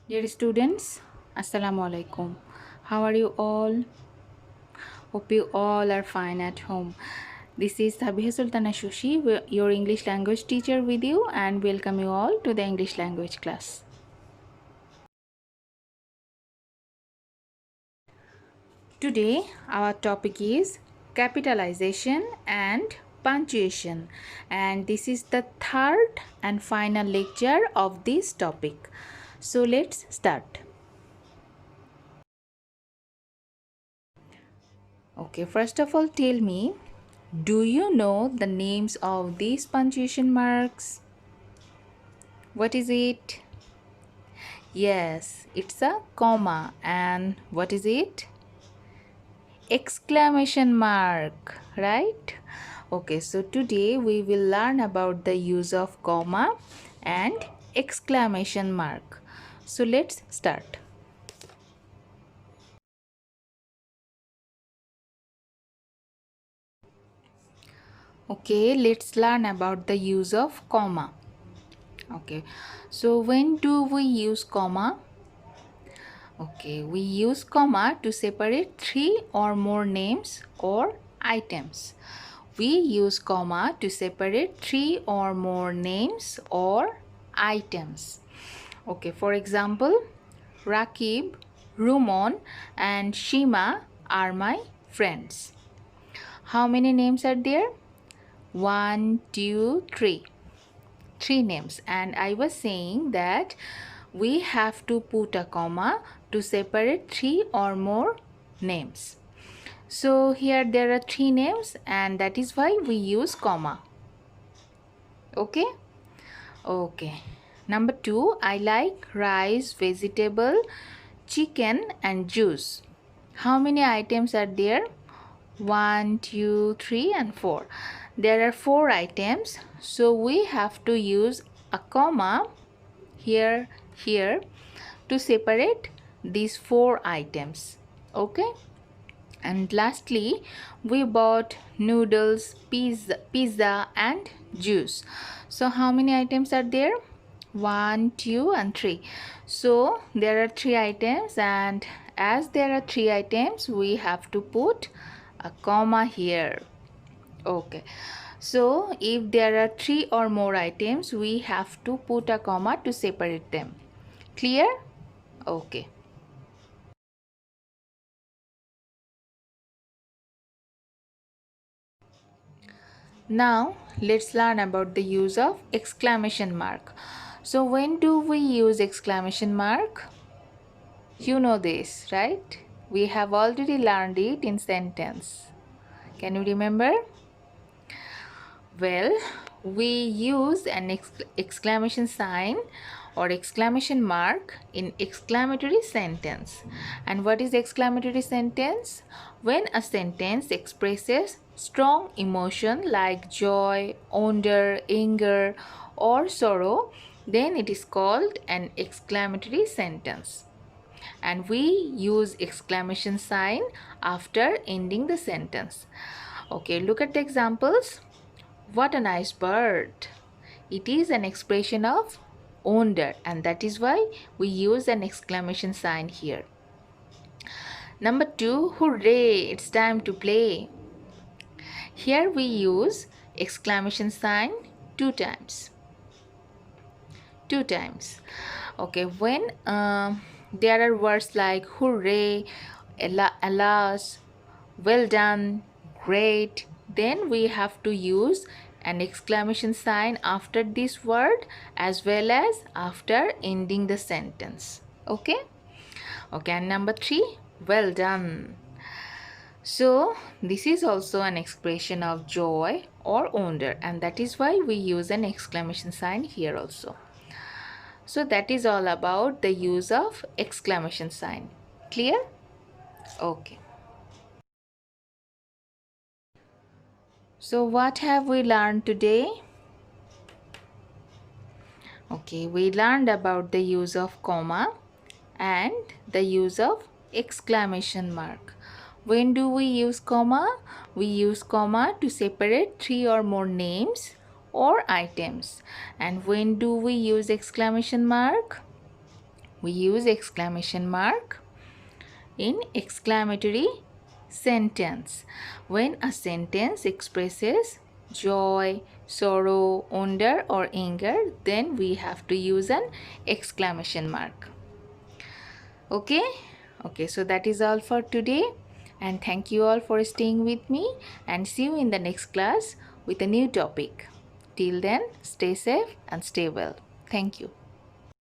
Dear students, Assalamu alaikum. How are you all? Hope you all are fine at home. This is Sabiha Sultana Shoshi, your English language teacher with you, and welcome you all to the English language class. Today, our topic is capitalization and punctuation, and this is the third and final lecture of this topic. So, let's start. Okay, first of all, tell me, do you know the names of these punctuation marks? What is it? Yes, it's a comma. And what is it? Exclamation mark, right? Okay, so today we will learn about the use of comma and exclamation mark. So let's start. Okay, let's learn about the use of comma. Okay, so when do we use comma? Okay, we use comma to separate three or more names or items. We use comma to separate three or more names or items. Okay, for example, Rakib, Rumon, and Shima are my friends. How many names are there? 1, 2, 3. Three names, and I was saying that we have to put a comma to separate three or more names. So here there are three names, and that is why we use comma. Okay? Okay. Number 2, I like rice, vegetable, chicken, and juice. How many items are there? 1, 2, 3, and 4. There are 4 items, so we have to use a comma here to separate these 4 items. Okay, and lastly, we bought noodles, pizza and juice. So how many items are there? 1, 2, and 3. So there are 3 items, and as there are 3 items, we have to put a comma here. Okay, so if there are 3 or more items, we have to put a comma to separate them. Clear? Okay. Now let's learn about the use of exclamation mark. So when do we use exclamation mark? You know this, right? We have already learned it in sentence. Can you remember? Well, we use an exclamation sign or exclamation mark in exclamatory sentence. And what is exclamatory sentence? When a sentence expresses strong emotion like joy, wonder, anger, or sorrow, then it is called an exclamatory sentence. And we use exclamation sign after ending the sentence. Okay, look at the examples. What a nice bird! It is an expression of wonder, and that is why we use an exclamation sign here. Number 2, hooray! It's time to play. Here we use exclamation sign 2 times. 2 times. Okay, when there are words like hooray, alas, well done, great, then we have to use an exclamation sign after this word as well as after ending the sentence. Okay? Okay, and number 3, well done. So this is also an expression of joy or wonder, and that is why we use an exclamation sign here also. So that is all about the use of exclamation sign. Clear? Okay. So what have we learned today? Okay, we learned about the use of comma and the use of exclamation mark. When do we use comma? We use comma to separate 3 or more names or items. And when do we use exclamation mark? we use exclamation mark in exclamatory sentence. When a sentence expresses joy, sorrow, wonder or anger, then we have to use an exclamation mark. Okay, so that is all for today, and thank you all for staying with me, and see you in the next class with a new topic. Till then, stay safe and stay well. Thank you.